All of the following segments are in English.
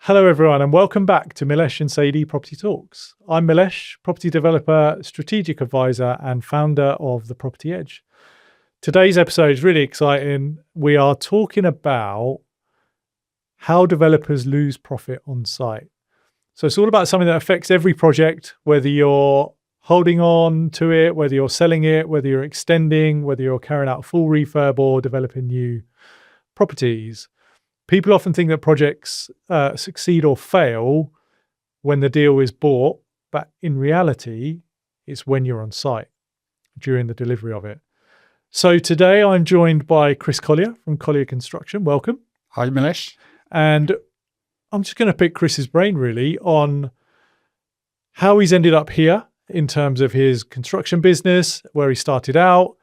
Hello everyone and welcome back to Milesh and Sadie Property Talks. I'm Milesh, property developer, strategic advisor and founder of The Property Edge. Today's episode is really exciting. We are talking about how developers lose profit on site. So it's all about something that affects every project, whether you're holding on to it, whether you're selling it, whether you're extending, whether you're carrying out a full refurb or developing new properties. People often think that projects succeed or fail when the deal is bought, but in reality, it's when you're on site during the delivery of it. So today I'm joined by Chris Collyer from Collyer Construction. Welcome. Hi, Milesh. And I'm just going to pick Chris's brain really on how he's ended up here in terms of his construction business, where he started out.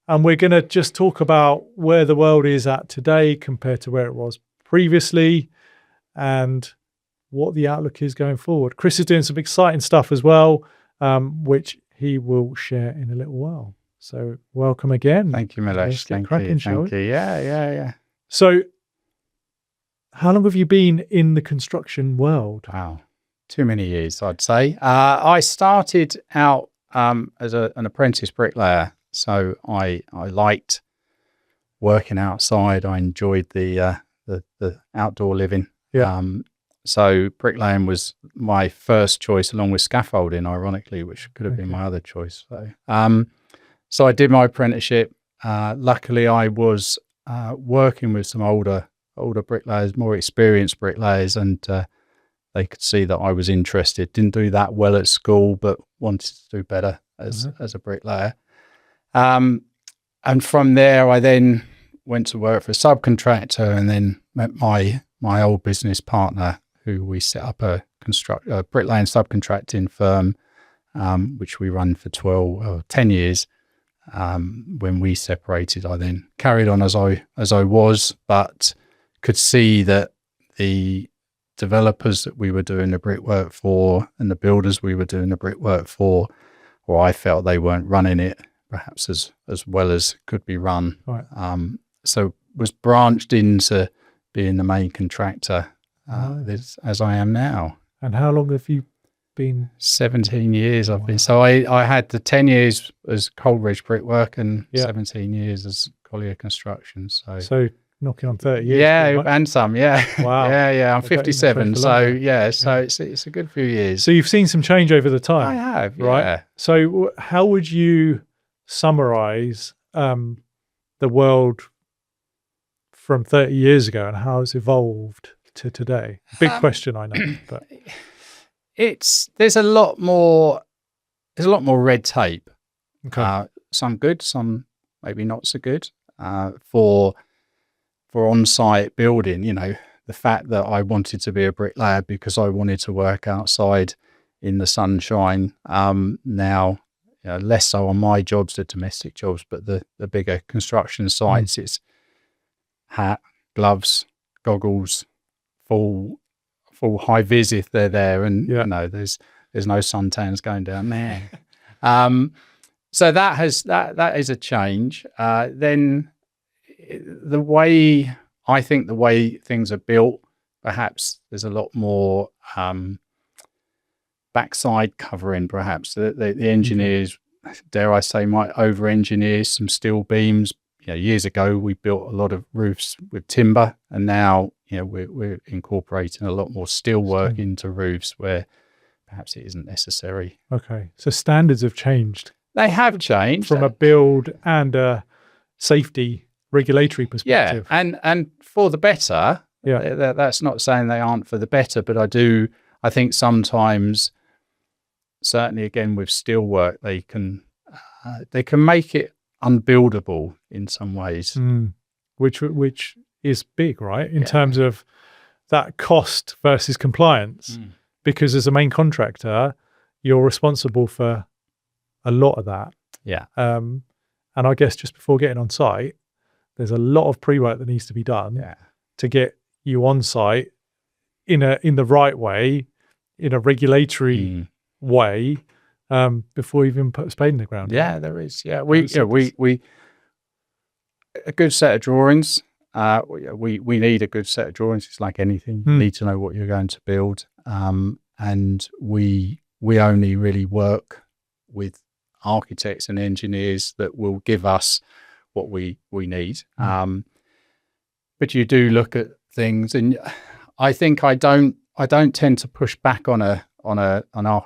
And we're going to just talk about where the world is at today compared to where it was previously and what the outlook is going forward. Chris is doing some exciting stuff as well, which he will share in a little while. So welcome again. Thank you, Milesh. Thank you. Yeah. So how long have you been in the construction world? Wow. Too many years, I'd say. I started out as an apprentice bricklayer. So I liked working outside. I enjoyed the outdoor living. Yeah. So bricklaying was my first choice, along with scaffolding, ironically, which could have been my other choice. So I did my apprenticeship. Luckily, I was working with some older bricklayers, more experienced bricklayers, and they could see that I was interested. Didn't do that well at school, but wanted to do better as a bricklayer. And from there, I then went to work for a subcontractor and then met my old business partner, who we set up a bricklaying subcontracting firm, which we run for 10 years. When we separated, I then carried on as I was, but could see that the developers that we were doing the brickwork for and the builders we were doing the brickwork for, or I felt they weren't running it perhaps as well as could be run. Right. So was branched into being the main contractor as I am now. And how long have you been? 17 years I've been. So I had the 10 years as Coleridge Brickwork and 17 years as Collyer Construction. So knocking on 30 years. Yeah, and some, yeah. Wow. Yeah. I'm 57. So it's a good few years. So you've seen some change over the time. I have, right? Yeah. So how would you summarize the world from 30 years ago and how it's evolved to today? Big question, I know, but there's a lot more red tape. Okay. Some good, some maybe not so good. For on-site building, the fact that I wanted to be a bricklayer because I wanted to work outside in the sunshine. Now, less so on my jobs, the domestic jobs, but the bigger construction sites, it's hat, gloves, goggles, full high vis if they're there, and there's no suntans going down there. So that is a change. Then the way things are built, perhaps there's a lot more backside covering. Perhaps the engineers, dare I say, might over-engineer some steel beams. Years ago we built a lot of roofs with timber, and now we're incorporating a lot more steel work into roofs where perhaps it isn't necessary. Okay, so standards have changed. They have changed from a build and a safety regulatory perspective. Yeah, and for the better. Yeah, that's not saying they aren't for the better, but I think sometimes, certainly again with steel work, they can make it unbuildable in some ways, which is big, right? In terms of that cost versus compliance, because as a main contractor, you're responsible for a lot of that. Yeah. And I guess just before getting on site, there's a lot of pre-work that needs to be done to get you on site in the right way, in a regulatory way, before you even put a spade in the ground. Yeah, there is. Yeah, we a good set of drawings, we need a good set of drawings. It's like anything. You need to know what you're going to build. And we only really work with architects and engineers that will give us what we need. But you do look at things, and I think I don't tend to push back on an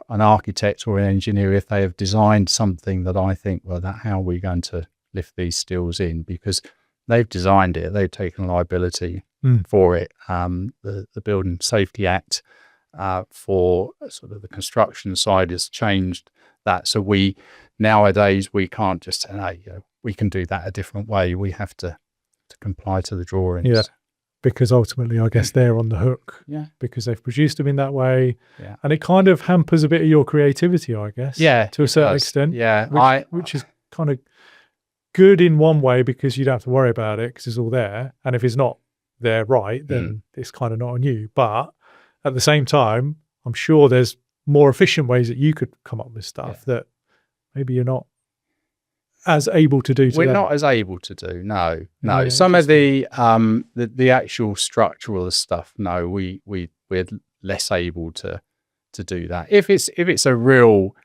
architect or an engineer if they have designed something that I think, well, how are we going to lift these stills in? Because they've designed it, they've taken liability for it. The Building Safety Act for sort of the construction side has changed that. So nowadays we can't just say, no, we can do that a different way. We have to comply to the drawings. Yeah, because ultimately I guess they're on the hook. Yeah, because they've produced them in that way. Yeah, and it kind of hampers a bit of your creativity, I guess. Yeah, to a certain extent. Yeah, which is kind of good in one way because you don't have to worry about it because it's all there. And if it's not there right, then it's kind of not on you. But at the same time, I'm sure there's more efficient ways that you could come up with stuff that maybe you're not as able to do today. We're not as able to do, no. Yeah, some of the actual structural stuff, no, we're less able to do that. If it's a real,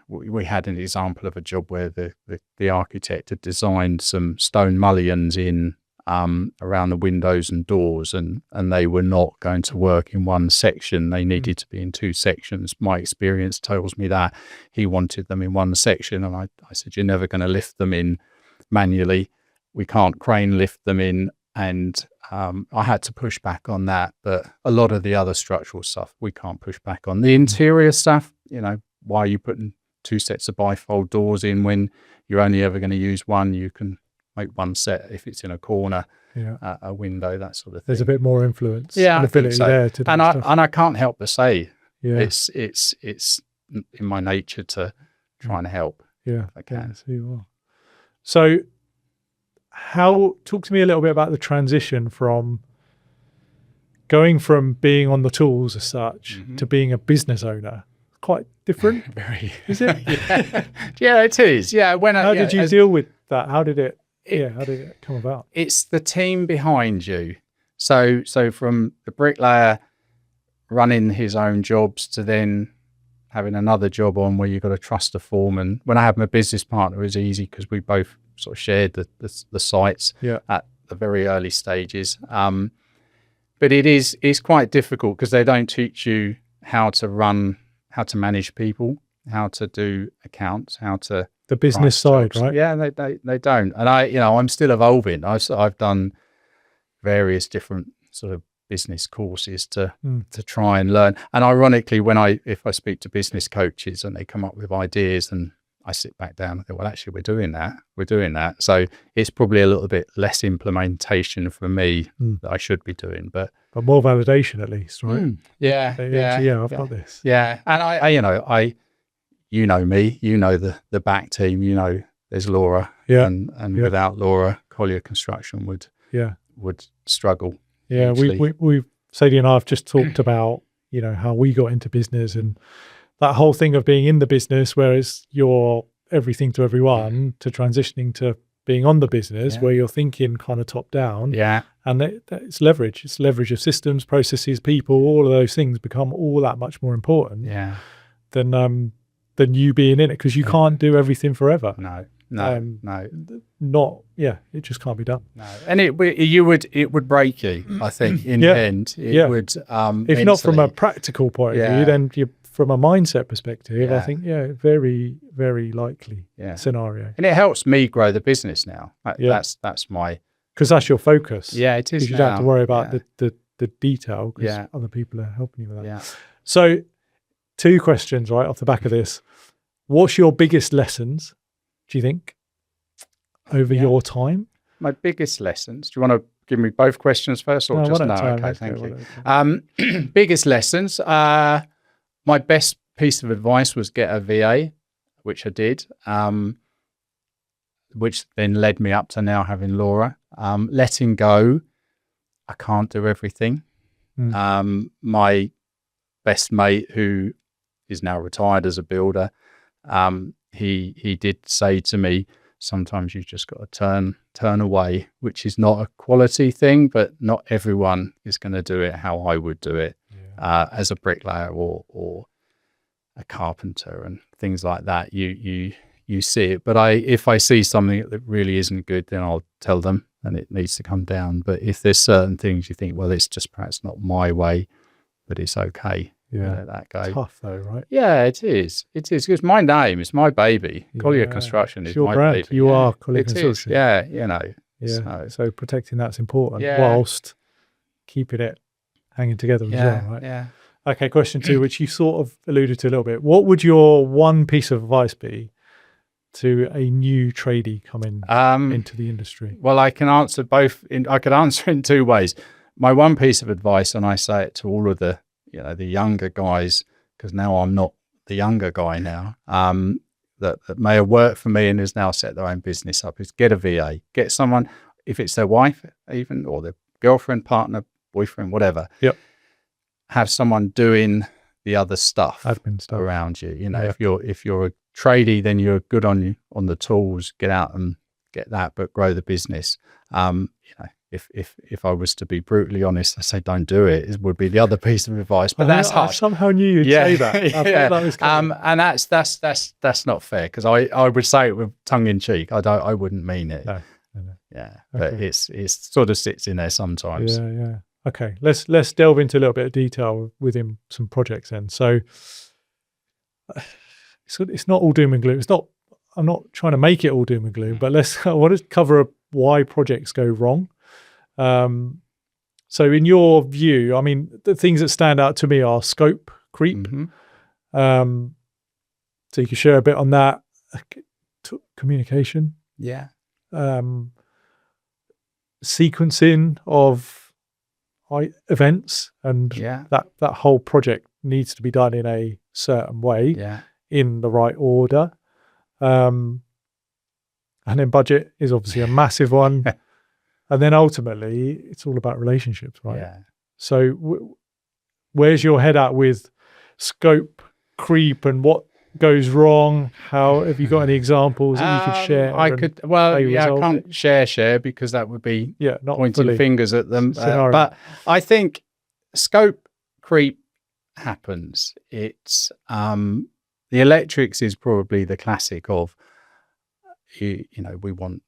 we had an example of a job where the architect had designed some stone mullions in around the windows and doors, and they were not going to work in one section. They needed to be in two sections. My experience tells me that he wanted them in one section, and I said, you're never going to lift them in manually. We can't crane lift them in. And I had to push back on that. But a lot of the other structural stuff we can't push back on. The interior stuff, why are you putting two sets of bifold doors in when you're only ever going to use one? You can make one set if it's in a corner, a window, that sort of thing. There's a bit more influence, and ability there to do stuff. And I can't help but say, it's in my nature to try and help. Yeah, if I can. So you are. So, talk to me a little bit about the transition from going from being on the tools as such to being a business owner. Quite different. Very. Is it? Yeah, it is. Yeah. How did you deal with that? How did it come about? It's the team behind you. So from the bricklayer running his own jobs to then having another job on where you've got to trust a foreman. When I had my business partner, it was easy because we both sort of shared the sites at the very early stages. But it's quite difficult because they don't teach you how to manage people, how to do accounts, how to the business side, right? Yeah, they don't. And I'm still evolving. I've done various different sort of business courses to try and learn. And ironically, if I speak to business coaches and they come up with ideas, and I sit back down and think, well, actually, we're doing that. So it's probably a little bit less implementation for me that I should be doing, but more validation at least, right? Yeah, I've got this. Yeah, and I me, the back team, there's Laura, and without Laura, Collyer Construction would struggle. Yeah, we Sadie and I have just talked about how we got into business and that whole thing of being in the business, whereas you're everything to everyone, to transitioning to being on the business where you're thinking kind of top down. Yeah, and it's leverage. It's leverage of systems, processes, people. All of those things become all that much more important. Yeah, than you being in it, because you can't do everything forever. No. It just can't be done. No, and it would break you. I think in the end, it would. If not from a practical point of view, then from a mindset perspective, I think very, very likely scenario. And it helps me grow the business now. That's my, because that's your focus. Yeah, it is. You don't have to worry about the detail because other people are helping you with that. Yeah. So, 2 questions right off the back of this. What's your biggest lessons, do you think, over your time? My biggest lessons. Do you want to give me both questions first, or just no? Okay, thank you. Biggest lessons. My best piece of advice was get a VA, which I did, which then led me up to now having Laura. Letting go. I can't do everything. My best mate, who is now retired as a builder, he did say to me, sometimes you've just got to turn away, which is not a quality thing, but not everyone is going to do it how I would do it as a bricklayer or a carpenter and things like that. You see it, but if I see something that really isn't good, then I'll tell them and it needs to come down. But if there's certain things you think, well, it's just perhaps not my way, but it's okay. Let that go. Tough though, right? Yeah, it is. It is because my name is my baby. Collyer Construction is your my brand. baby. You are Collyer Construction. Yeah, So protecting that's important, Yeah. whilst keeping it hanging together as well, right? Yeah. Okay, question 2, which you sort of alluded to a little bit. What would your one piece of advice be to a new tradie coming into the industry? Well, I can answer both. I could answer in 2 ways. My one piece of advice, and I say it to all of the younger guys, because now I'm not the younger guy now, that may have worked for me and has now set their own business up, is get a VA. Get someone, if it's their wife even, or their girlfriend, partner, boyfriend, whatever. Yep. Have someone doing the other stuff, admin stuff around you. If you're a tradie, then you're good on the tools. Get out and get that, but grow the business. If I was to be brutally honest, I say don't do it. It would be the other piece of advice, but that's hard. I somehow knew you'd say that. I thought that was and that's not fair, because I would say it with tongue in cheek. I wouldn't mean it. No. Yeah, but it's sort of sits in there sometimes. Yeah. Okay, let's delve into a little bit of detail within some projects then. So it's not all doom and gloom. I'm not trying to make it all doom and gloom, but I want to cover why projects go wrong. So in your view, I mean, the things that stand out to me are scope creep. Mm-hmm. So you can share a bit on that. Communication. Yeah. Sequencing of events, and that whole project needs to be done in a certain way, in the right order. And then budget is obviously a massive one. And then ultimately, it's all about relationships, right? Yeah. So where's your head at with scope creep and what goes wrong? How have you got any examples that you could share? I can't share because that would be not pointing fully fingers at them. But I think scope creep happens. It's the electrics is probably the classic of we want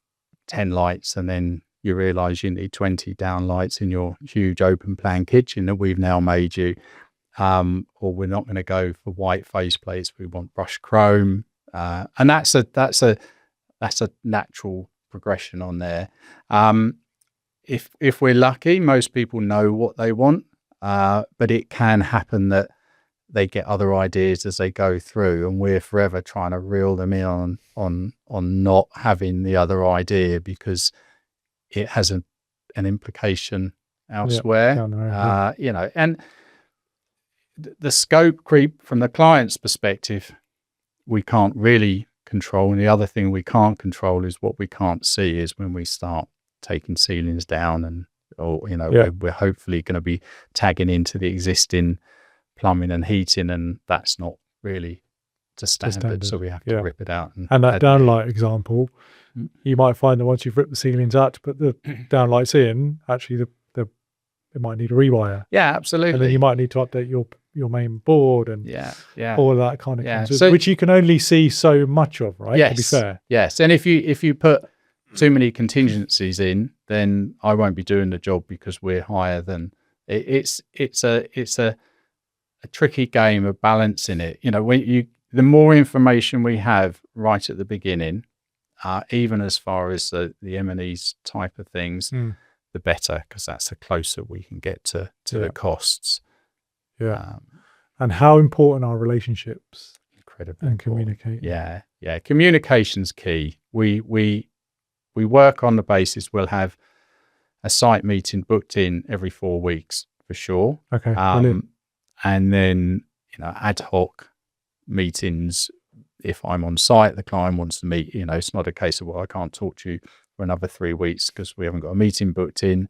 10 lights, and then you realise you need 20 down lights in your huge open plan kitchen that we've now made you. Or we're not going to go for white faceplates. We want brushed chrome, and that's a natural progression on there. If we're lucky, most people know what they want, but it can happen that they get other ideas as they go through, and we're forever trying to reel them in on not having the other idea because it has an implication elsewhere. And the scope creep from the client's perspective, we can't really control. And the other thing we can't control is what we can't see is when we start taking ceilings down we're hopefully going to be tagging into the existing plumbing and heating, and that's not really to standard. So we have to rip it out. And that downlight example, you might find that once you've ripped the ceilings out to put the downlights in, actually it might need a rewire. Yeah, absolutely. And then you might need to update your main board and all of that kind of things, so, which you can only see so much of, right? Yes, to be fair. Yes. And if you put too many contingencies in, then I won't be doing the job because we're higher than it's a tricky game of balancing it. The more information we have right at the beginning, even as far as the M&E's type of things, the better, because that's the closer we can get to the costs. And how important are relationships? Incredibly and important. Communicating. Yeah. Communication's key. We work on the basis we'll have a site meeting booked in every 4 weeks for sure. Okay, brilliant. And then ad hoc meetings. If I'm on site, the client wants to meet. It's not a case of, well, I can't talk to you for another 3 weeks because we haven't got a meeting booked in.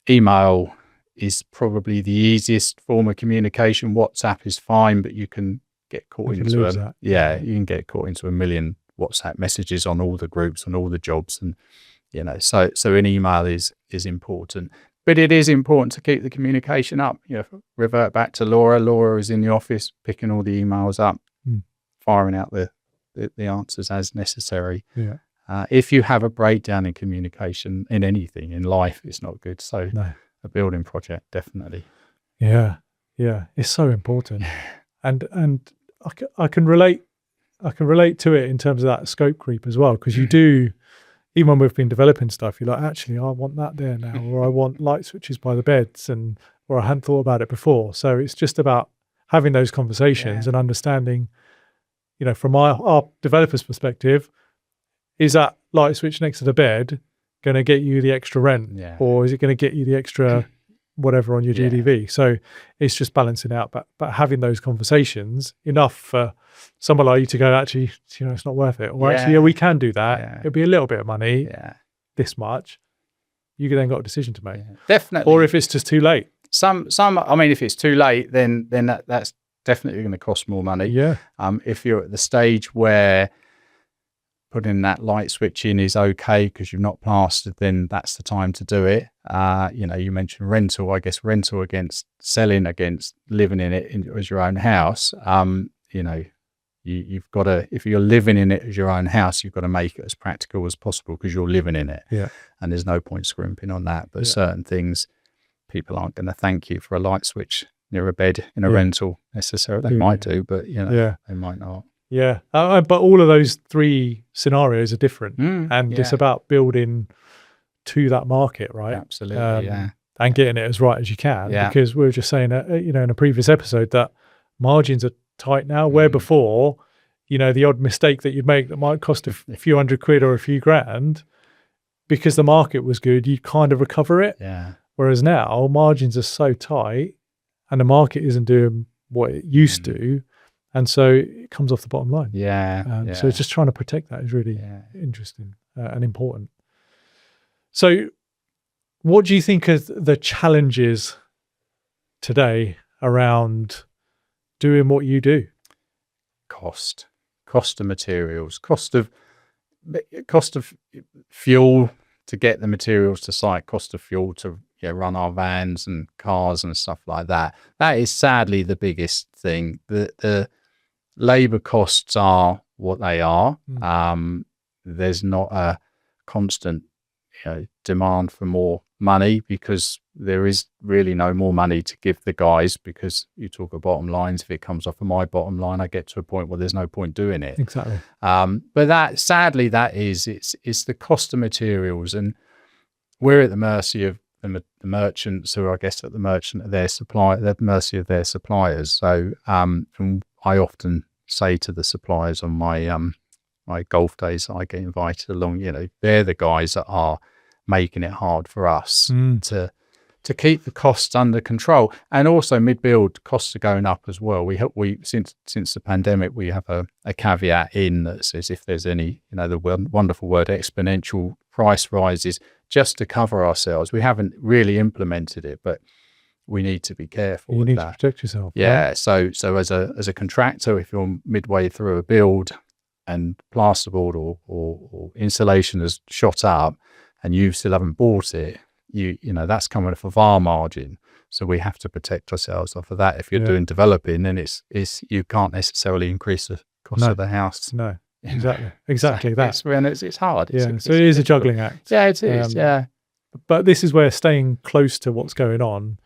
Email is probably the easiest form of communication. WhatsApp is fine, but you can get caught into you can get caught into a million WhatsApp messages on all the groups, on all the jobs, and so an email is important. But it is important to keep the communication up. Revert back to Laura. Laura is in the office picking all the emails up, firing out the answers as necessary. Yeah. If you have a breakdown in communication in anything in life, it's not good. So a building project, definitely. Yeah, it's so important, and I can relate to it in terms of that scope creep as well, because you do. Even when we've been developing stuff, you're like, actually, I want that there now, or I want light switches by the beds, or I hadn't thought about it before. So it's just about having those conversations and understanding, from our developer's perspective, is that light switch next to the bed going to get you the extra rent, or is it going to get you the extra whatever on your GDV? So it's just balancing out, but having those conversations enough for someone like you to go, actually, it's not worth it, or actually, we can do that. It'll be a little bit of money, this much. You then got a decision to make, definitely. Or if it's just too late. Some. I mean, if it's too late, then that's definitely going to cost more money. Yeah. If you're at the stage where putting that light switch in is okay because you've not plastered, then that's the time to do it. You mentioned rental. I guess rental against selling, against living in it as your own house. You've got to, if you're living in it as your own house, you've got to make it as practical as possible because you're living in it. Yeah. And there's no point scrimping on that. But certain things, people aren't going to thank you for a light switch near a bed in a rental necessarily. They might do, but they might not. Yeah, but all of those three scenarios are different, and it's about building to that market, right? Absolutely, and getting it as right as you can. Because we were just saying, in a previous episode, that margins are tight now. Where before, the odd mistake that you'd make that might cost a few £100 or a few grand, because the market was good, you kind of recover it. Yeah. Whereas now, margins are so tight, and the market isn't doing what it used to. And so it comes off the bottom line. So just trying to protect that is really interesting and important. So what do you think are the challenges today around doing what you do? Cost of materials, cost of fuel to get the materials to site, cost of fuel to run our vans and cars and stuff like that. That is sadly the biggest thing. The labour costs are what they are. There's not a constant demand for more money, because there is really no more money to give the guys, because you talk of bottom lines. If it comes off of my bottom line, I get to a point where there's no point doing it. Exactly. But that, sadly, it's the cost of materials, and we're at the mercy of the merchants, who are, I guess, at the mercy of their suppliers. So I often say to the suppliers on my my golf days that I get invited along, they're the guys that are making it hard for us to keep the costs under control. And also mid-build costs are going up as well. We since the pandemic, we have a caveat in that says if there's any, the wonderful word exponential price rises, just to cover ourselves. We haven't really implemented it, but we need to be careful. You need to protect yourself. Yeah. Right? So as a contractor, if you're midway through a build and plasterboard or insulation has shot up and you still haven't bought it, that's coming off of our margin. So we have to protect ourselves off of that. If you're doing developing, then it's you can't necessarily increase the cost of the house. No, exactly that. It's hard. So it is a juggling act. Yeah, it is. But this is where staying close to what's going on,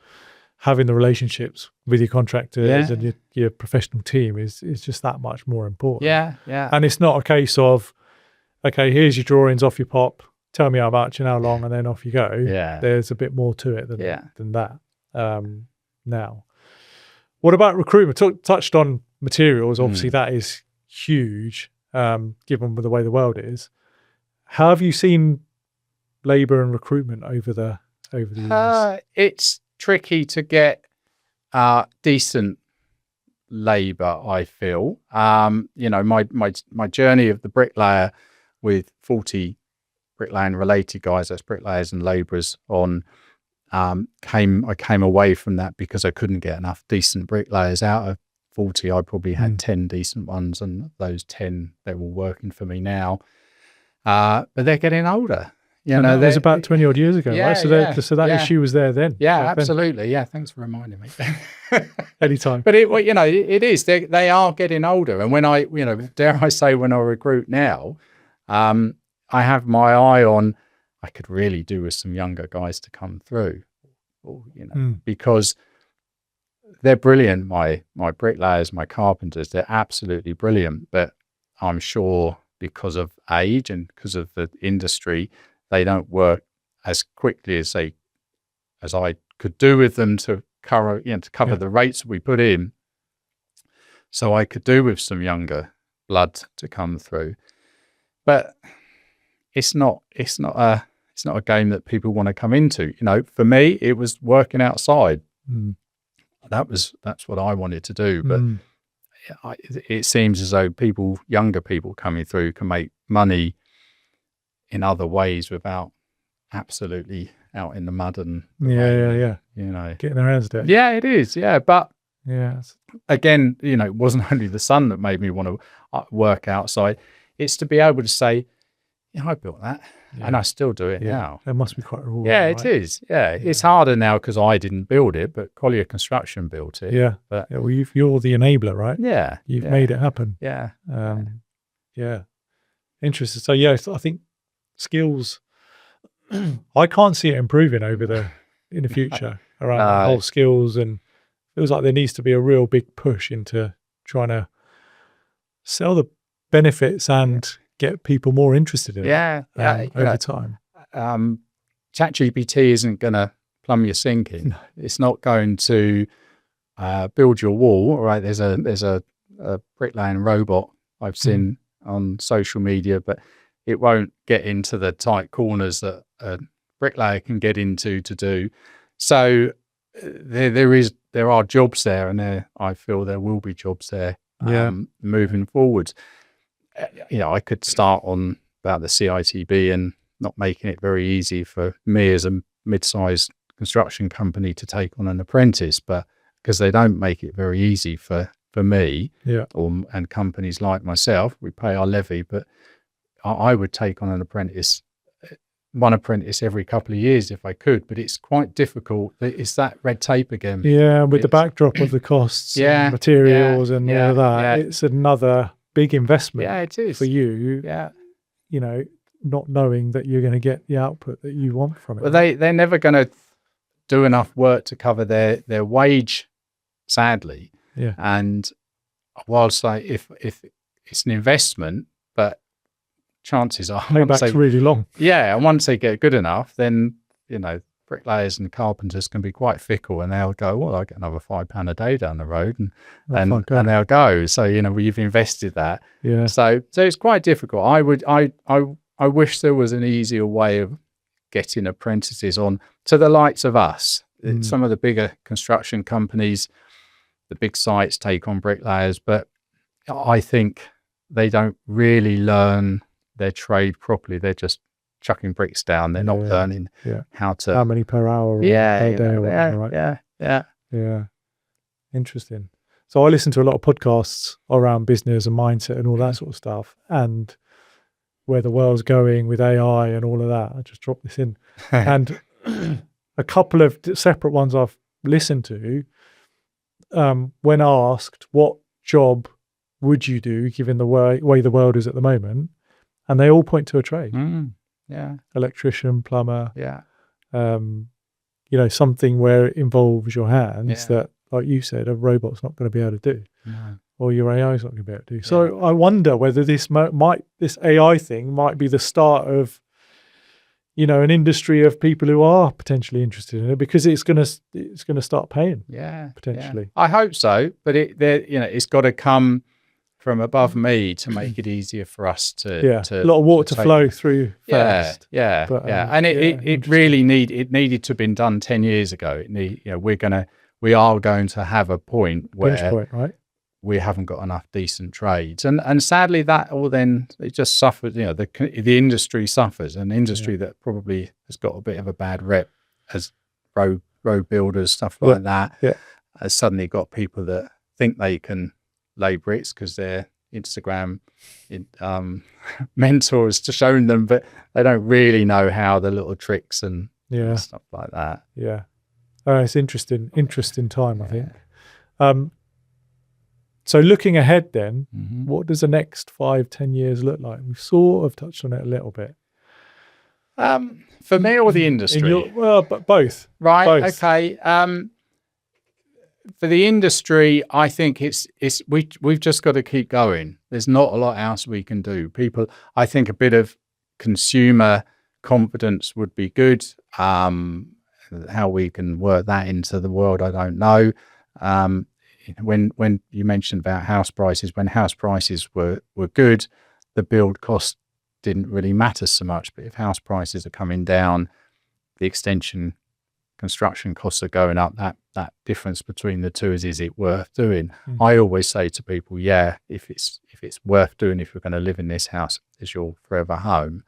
having the relationships with your contractors and your professional team is just that much more important. Yeah. And it's not a case of, okay, here's your drawings off your pop, tell me how much and how long, and then off you go. Yeah. There's a bit more to it than that now. What about recruitment? Touched on materials. Obviously, that is huge, given the way the world is. How have you seen labour and recruitment over the years? It's tricky to get decent labour, I feel. My journey of the bricklayer with 40 bricklaying related guys, that's bricklayers and labourers on, I came away from that because I couldn't get enough decent bricklayers out of 40, I probably had 10 decent ones, and those 10, they're all working for me now. But they're getting older. That was about 20 odd years ago, right? So that issue was there then. Yeah, absolutely. Then. Yeah, thanks for reminding me. Anytime. But it is. They are getting older, and when I, dare I say, when I recruit now, I have my eye on. I could really do with some younger guys to come through, because they're brilliant. My bricklayers, my carpenters, they're absolutely brilliant. But I'm sure because of age and because of the industry, they don't work as quickly as I could do with them to cover the rates we put in. So I could do with some younger blood to come through, but it's not a game that people want to come into. For me, it was working outside. That's what I wanted to do. But it seems as though younger people coming through can make money in other ways without absolutely out in the mud and getting their hands dirty. Yeah, it is. Yeah, but again, it wasn't only the sun that made me want to work outside. It's to be able to say, I built that, and I still do it now. It must be quite rewarding. Yeah, right? It is. Yeah, it's harder now because I didn't build it, but Collyer Construction built it. Yeah, but well, you're the enabler, right? Yeah, you've made it happen. Yeah, Interesting. So I think skills. I can't see it improving in the future around the whole skills, and it feels like there needs to be a real big push into trying to sell the benefits and get people more interested in it over time. ChatGPT isn't going to plumb your sinking. It's not going to build your wall. All right, there's a bricklaying robot I've seen on social media, but it won't get into the tight corners that a bricklayer can get into to do. So there are jobs there, and I feel there will be jobs there moving forward. I could start on about the CITB and not making it very easy for me as a mid-sized construction company to take on an apprentice, but because they don't make it very easy for me and companies like myself. We pay our levy, but I would take on one apprentice every couple of years if I could, but it's quite difficult. It's that red tape again. Yeah, with the backdrop of the costs, and materials and all of that, it's another big investment. Yeah, it is for you. Yeah, not knowing that you're going to get the output that you want from it. Well, they're never going to do enough work to cover their wage, sadly. Yeah, and whilst if it's an investment, but chances are payback's really long. Yeah, and once they get good enough, then bricklayers and carpenters can be quite fickle, and they'll go, well, I'll get another £5 a day down the road, and they'll go. So we've invested that. Yeah. So it's quite difficult. I wish there was an easier way of getting apprentices on to the likes of us. Some of the bigger construction companies, the big sites take on bricklayers, but I think they don't really learn their trade properly. They're just chucking bricks down. They're not learning how many per hour per day or whatever, right? Yeah. Interesting. So I listen to a lot of podcasts around business and mindset and all that sort of stuff, and where the world's going with AI and all of that. I just dropped this in. And a couple of separate ones I've listened to, when asked what job would you do given the way the world is at the moment, and they all point to a trade. Electrician, plumber. Something where it involves your hands that, like you said, a robot's not going to be able to do. No. Or your AI is not going to be able to do. So I wonder whether this AI thing might be the start of, an industry of people who are potentially interested in it, because it's going to start paying. Potentially. Yeah. I hope so, but it's got to come from above me to make it easier for us to a lot of water to flow through first. And it really needed to have been done 10 years ago. We are going to have a point where right? we haven't got enough decent trades, and sadly that all then it just suffers. The industry suffers, an industry that probably has got a bit of a bad rep as road builders, stuff like that. Has suddenly got people that think they can lay bricks because their Instagram mentors to shown them, but they don't really know how the little tricks and stuff like that. Yeah. It's interesting time, I think. So looking ahead then, what does the next 5-10 years look like? We've sort of touched on it a little bit. For me or the industry? But both. Right, both. Okay. For the industry, I think we've just got to keep going. There's not a lot else we can do. I think a bit of consumer confidence would be good. How we can work that into the world, I don't know. When you mentioned about house prices, when house prices were good, the build cost didn't really matter so much. But if house prices are coming down, the extension construction costs are going up, that difference between the two is it worth doing? I always say to people, if it's worth doing, if you're going to live in this house, it's your forever home.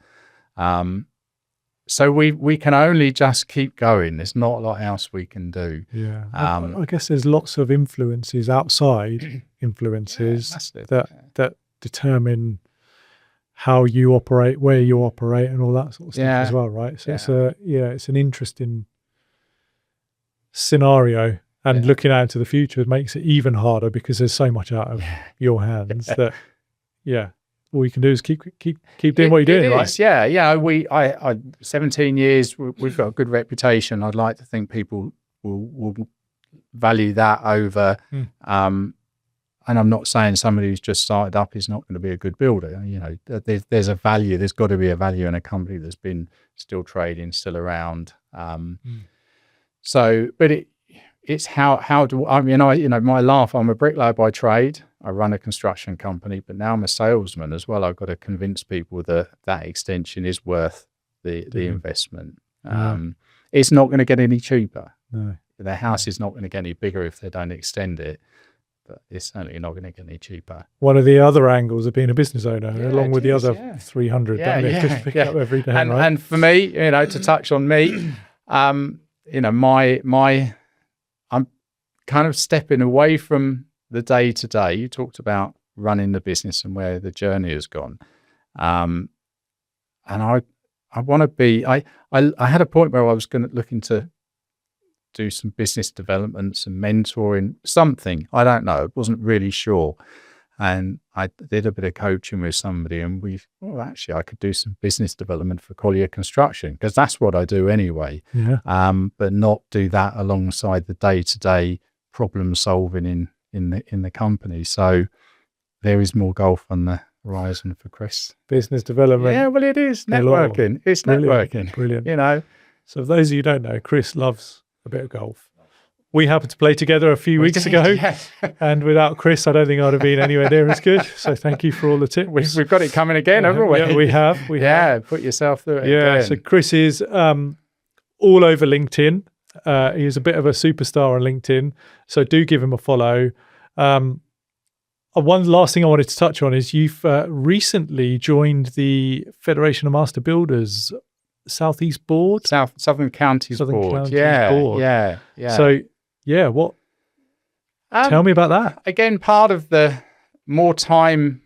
So we can only just keep going. There's not a lot else we can do. Yeah. I guess there's lots of influences, outside influences that determine how you operate, where you operate, and all that sort of stuff as well, right? So it's an interesting scenario, and looking out into the future makes it even harder because there's so much out of your hands that all you can do is keep doing what you're doing, right? I 17 years, we've got a good reputation. I'd like to think people will value that over and I'm not saying somebody who's just started up is not going to be a good builder. There's a value. There's got to be a value in a company that's been still trading, still around. So, but it's how do I mean? My laugh. I'm a bricklayer by trade. I run a construction company, but now I'm a salesman as well. I've got to convince people that extension is worth the investment. It's not going to get any cheaper. No. Their house is not going to get any bigger if they don't extend it. But it's certainly not going to get any cheaper. One of the other angles of being a business owner, along with the other 300 that they just pick up every day, right? And for me, to touch on me, I'm kind of stepping away from the day to day. You talked about running the business and where the journey has gone, and I want to be. I had a point where I was looking to do some business development, some mentoring, something. I don't know. I wasn't really sure. And I did a bit of coaching with somebody and actually I could do some business development for Collyer Construction because that's what I do anyway. Yeah. But not do that alongside the day-to-day problem solving in the company. So there is more golf on the horizon for Chris. Business development. Yeah, well, it is networking. It's networking. Brilliant. So for those of you who don't know, Chris loves a bit of golf. We happened to play together a few weeks ago, yes. And without Chris, I don't think I'd have been anywhere near as good. So thank you for all the tips. We've got it coming again, haven't we? Yeah, we have. Put yourself through it. Yeah, again. so Chris is all over LinkedIn. He's a bit of a superstar on LinkedIn, so do give him a follow. One last thing I wanted to touch on is you've recently joined the Federation of Master Builders Southeast Board, Southern Counties Board. Board. Yeah. So, what? Tell me about that. Again, part of the more time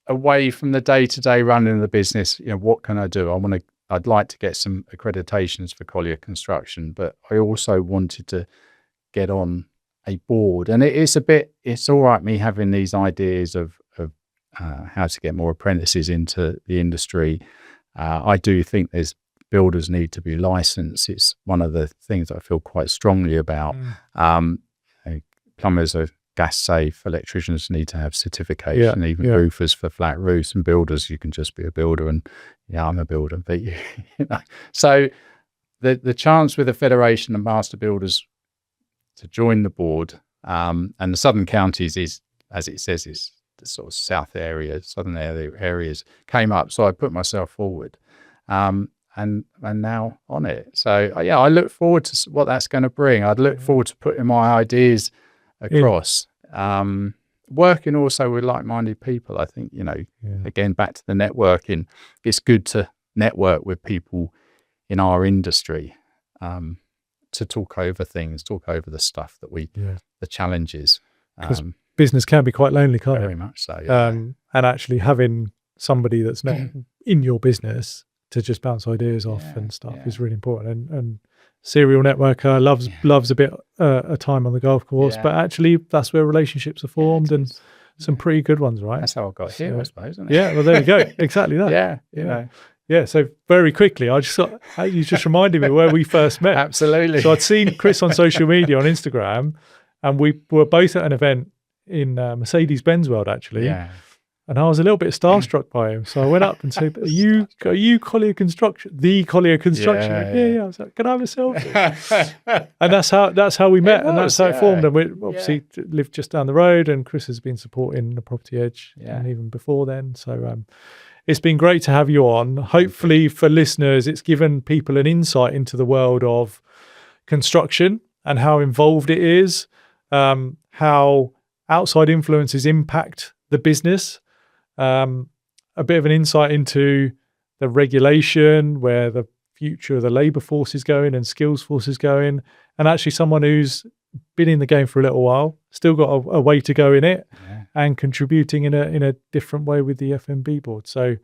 away from the day-to-day running of the business. What can I do? I'd like to get some accreditations for Collyer Construction, but I also wanted to get on a board. And it's all right me having these ideas of how to get more apprentices into the industry. I do think builders need to be licensed. It's one of the things I feel quite strongly about. Plumbers are gas safe, electricians need to have certification, even roofers for flat roofs, and builders, you can just be a builder. And I'm a builder, but So the chance with the Federation of Master Builders to join the board, and the Southern Counties is, as it says, is the sort of southern areas came up. So I put myself forward. And now on it. So I look forward to what that's going to bring. I'd look forward to putting my ideas across. Working also with like-minded people. I think, again, back to the networking, it's good to network with people in our industry, to talk over things, talk over the stuff that the challenges. business can be quite lonely, can't Very it? much so. Yeah. And actually having somebody that's not in your business to just bounce ideas off and stuff is really important. And serial networker loves a bit of time on the golf course, but actually that's where relationships are formed and some pretty good ones, right? That's how I got here, I suppose, isn't it? Yeah, well, there you go. Exactly that. Yeah, you know. Yeah, so very quickly, you just reminded me where we first met. Absolutely. So I'd seen Chris on social media, on Instagram, and we were both at an event in Mercedes-Benz World, actually. Yeah. And I was a little bit starstruck by him. So I went up and said, are you Collyer Construction? The Collyer Construction? Yeah. I was like, can I have a selfie? And that's how we met, and that's how it formed. And we obviously lived just down the road, and Chris has been supporting the Property Edge and even before then. So it's been great to have you on. Hopefully for listeners, it's given people an insight into the world of construction and how involved it is, how outside influences impact the business, a bit of an insight into the regulation, where the future of the labour force is going and skills force is going, and actually someone who's been in the game for a little while, still got a way to go in it, and contributing in a different way with the FMB board. So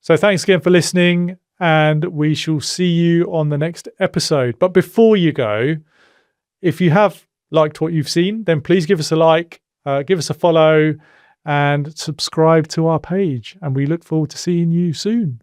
thanks again for listening, and we shall see you on the next episode. But before you go, if you have liked what you've seen, then please give us a like, give us a follow, and subscribe to our page. And we look forward to seeing you soon.